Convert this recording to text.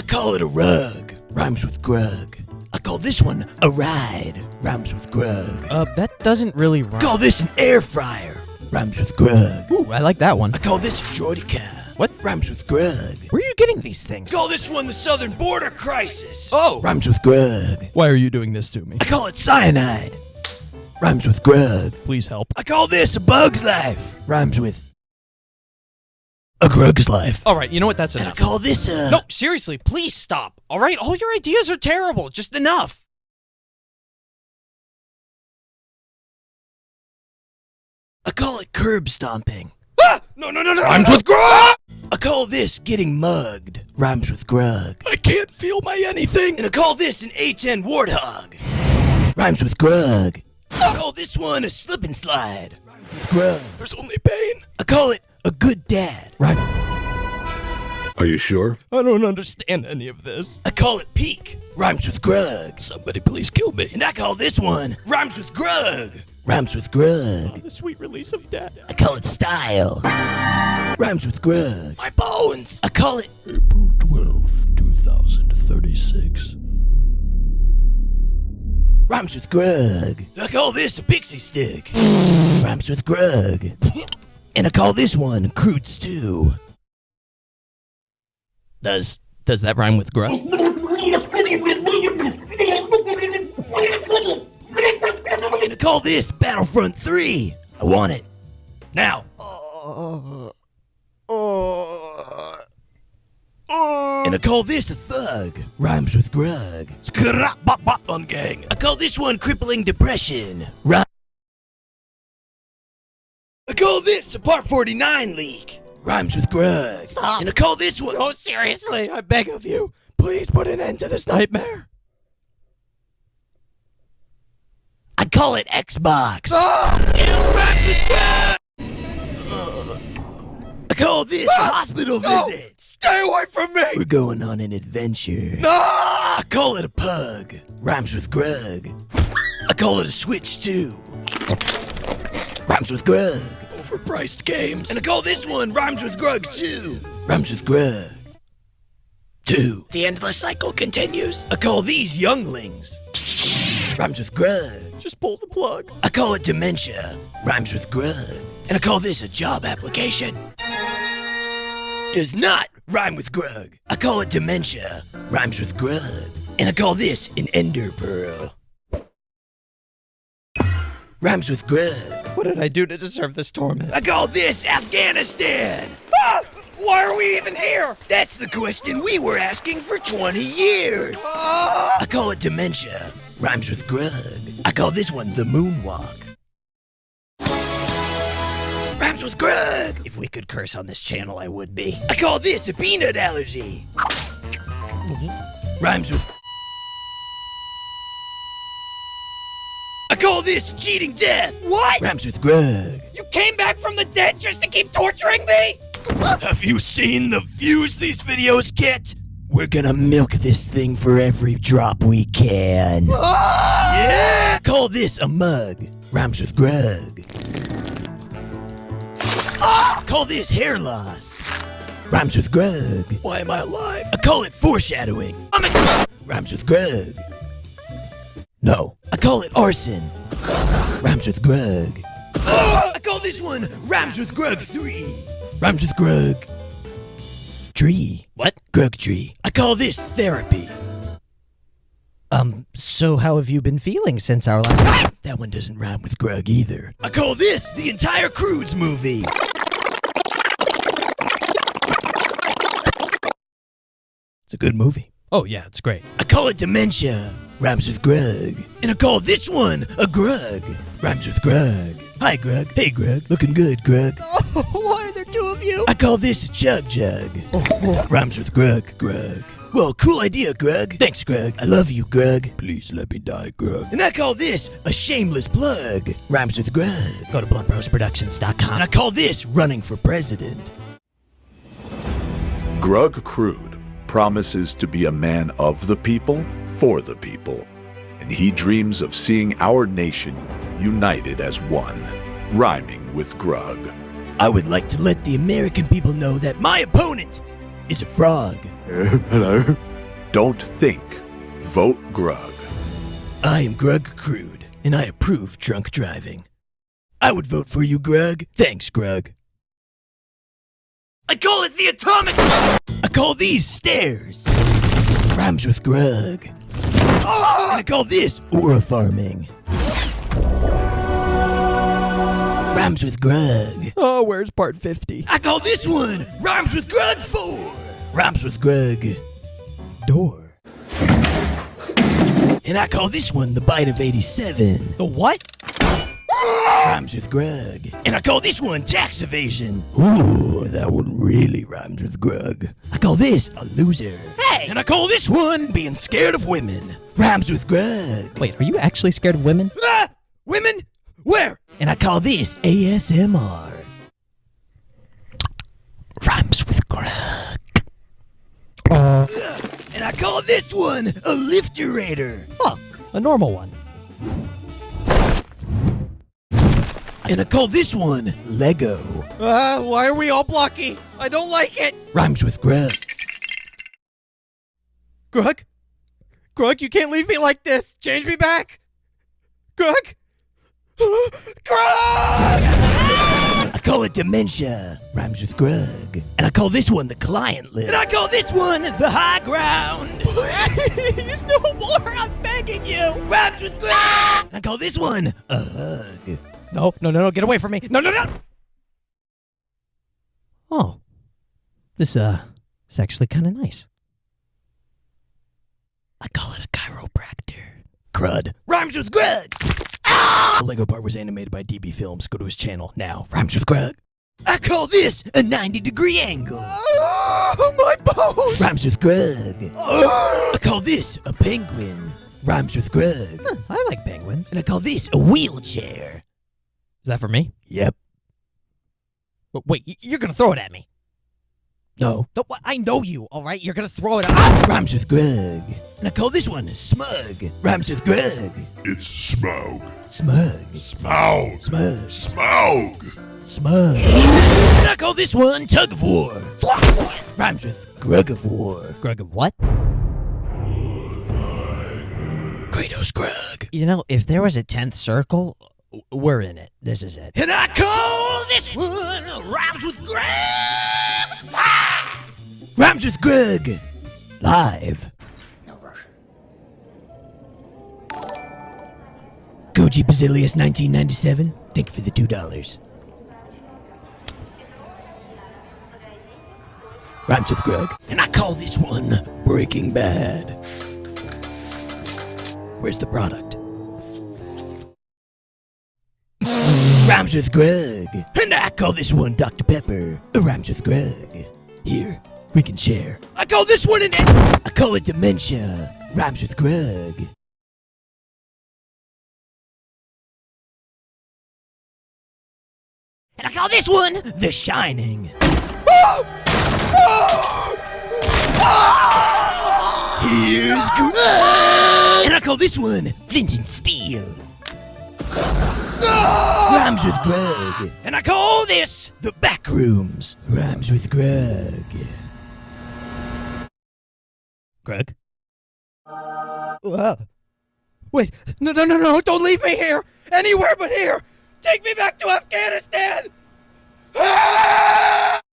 call it a rug. Rhymes with Grug. I call this one a ride. Rhymes with Grug. That doesn't really rhyme. Call this an air fryer. Rhymes with Grug. Ooh, I like that one. I call this a Jordica. What? Rhymes with Grug. Where are you getting these things? Call this one the Southern Border Crisis. Oh! Rhymes with Grug. Why are you doing this to me? I call it cyanide. Rhymes with Grug. Please help. I call this a bug's life. Rhymes with a Grug's life. All right, you know what? That's And I enough. call this a... No, seriously, please stop. All right, all your ideas are terrible. Just enough. I call it curb stomping. Ah! No. Rhymes with Grug! I call this getting mugged. Rhymes with Grug. I can't feel my anything. And I call this an A10 warthog. Rhymes with Grug. I call this one a slip and slide. Rhymes with Grug. There's only pain. I call it a good dad. Rhymes. Are you sure? I don't understand any of this. I call it peak. Rhymes with Grug. Somebody please kill me. And I call this one Rhymes with Grug. Rhymes with Grug. The sweet release of death. I call it style. Rhymes with Grug. My bones. I call it April 12th, 2036. Rhymes with Grug. I call this a pixie stick. Rhymes with Grug. And I call this one crude stew. Does that rhyme with Grug? And I call this Battlefront 3. I want it. Now. And I call this a thug. Rhymes with Grug. Gang. I call this one crippling depression. I call this a Part 49 leak. Rhymes with Grug. Stop. And I call this one... No, seriously, I beg of you. Please put an end to this nightmare. I call it Xbox. I call this a hospital visit. Stay away from me! We're going on an adventure. No! I call it a pug. Rhymes with Grug. I call it a Switch 2. Rhymes with Grug. Overpriced games. And I call this one Rhymes with Grug 2. Rhymes with Grug 2. The endless cycle continues. I call these younglings. Rhymes with Grug. Just pull the plug. I call it dementia. Rhymes with Grug. And I call this a job application. Does not rhyme with Grug. I call it dementia. Rhymes with Grug. And I call this an ender pearl. Rhymes with Grug. What did I do to deserve this torment? I call this Afghanistan. Ah! Why are we even here? That's the question we were asking for 20 years. Ah! I call it dementia. Rhymes with Grug. I call this one the moonwalk. Rhymes with Grug. If we could curse on this channel, I would be. I call this a peanut allergy. Rhymes with... I call this cheating death. What? Rhymes with Grug. You came back from the dead just to keep torturing me? Have you seen the views these videos get? We're gonna milk this thing for every drop we can. Ah! Yeah! Call this a mug. Rhymes with Grug. Ah! Call this hair loss. Rhymes with Grug. Why am I alive? I call it foreshadowing. Rhymes with Grug. No. I call it arson. Rhymes with Grug. I call this one Rhymes with Grug 3. Rhymes with Grug. Tree. What? Grug tree. I call this therapy. So how have you been feeling since our last... That one doesn't rhyme with Grug either. I call this the entire Crudes movie. It's a good movie. Oh, yeah, it's great. I call it dementia. Rhymes with Grug. And I call this one a Grug. Rhymes with Grug. Hi, Grug. Hey, Grug. Looking good, Grug. Oh, why are there two of you? I call this a Chug Jug. Rhymes with Grug. Grug. Well, cool idea, Grug. Thanks, Grug. I love you, Grug. Please let me die, Grug. And I call this a shameless plug. Rhymes with Grug. Go to bluntbrosproductions.com. And I call this running for president. Grug Crude promises to be a man of the people, for the people, and he dreams of seeing our nation united as one, rhyming with Grug. I would like to let the American people know that my opponent is a frog. Hello? Don't think. Vote Grug. I am Grug Crude, and I approve drunk driving. I would vote for you, Grug. Thanks, Grug. I call it the atomic... I call these stairs. Rhymes with Grug. And I call this aura farming. Rhymes with Grug. Oh, where's part 50? I call this one Rhymes with Grug 4. Rhymes with Grug door. And I call this one the bite of 87. The what? Rhymes with Grug. And I call this one tax evasion. Ooh, that one really rhymes with Grug. I call this a loser. Hey! And I call this one being scared of women. Rhymes with Grug. Wait, are you actually scared of women? Ah! Women? Where? And I call this ASMR. Rhymes with Grug. And I call this one a lifterator. Oh, a normal one. And I call this one Lego. Why are we all blocky? I don't like it. Rhymes with Grug. Grug? Grug, you can't leave me like this. Change me back. Grug? Grug! I call it dementia. Rhymes with Grug. And I call this one the client list. And I call this one the high ground. Please, no more. I'm begging you. Rhymes with Grug. And I call this one a hug. No, get away from me. No. Oh. This is actually kind of nice. I call it a chiropractor. Crud. Rhymes with Grug. Ah! The Lego part was animated by DB Films. Go to his channel now. Rhymes with Grug. I call this a 90-degree angle. Oh, my bones. Rhymes with Grug. I call this a penguin. Rhymes with Grug. I like penguins. And I call this a wheelchair. Is that for me? Yep. But wait, you're gonna throw it at me. No. No, I know you, all right? You're gonna throw it at me. Rhymes with Grug. And I call this one smug. Rhymes with Grug. It's Smaug. Smug. Smaug. Smug. Smaug. Smug. And I call this one tug of war. Rhymes with Grug of war. Grug of what? Kratos Grug. You know, if there was a 10th circle, we're in it. This is it. And I call this one Rhymes with Grug 5. Rhymes with Grug. Live. No Russian. Goji Basilius 1997. Thank you for the $2. Rhymes with Grug. And I call this one Breaking Bad. Where's the product? Rhymes with Grug. And I call this one Dr. Pepper. Rhymes with Grug. Here, we can share. I call this one I call it dementia. Rhymes with Grug. And I call this one The Shining. Here's Grug. And I call this one Flint and Steel. Rhymes with Grug. And I call this The Backrooms. Rhymes with Grug. Grug? Wait, no, don't leave me here! Anywhere but here! Take me back to Afghanistan! Ah!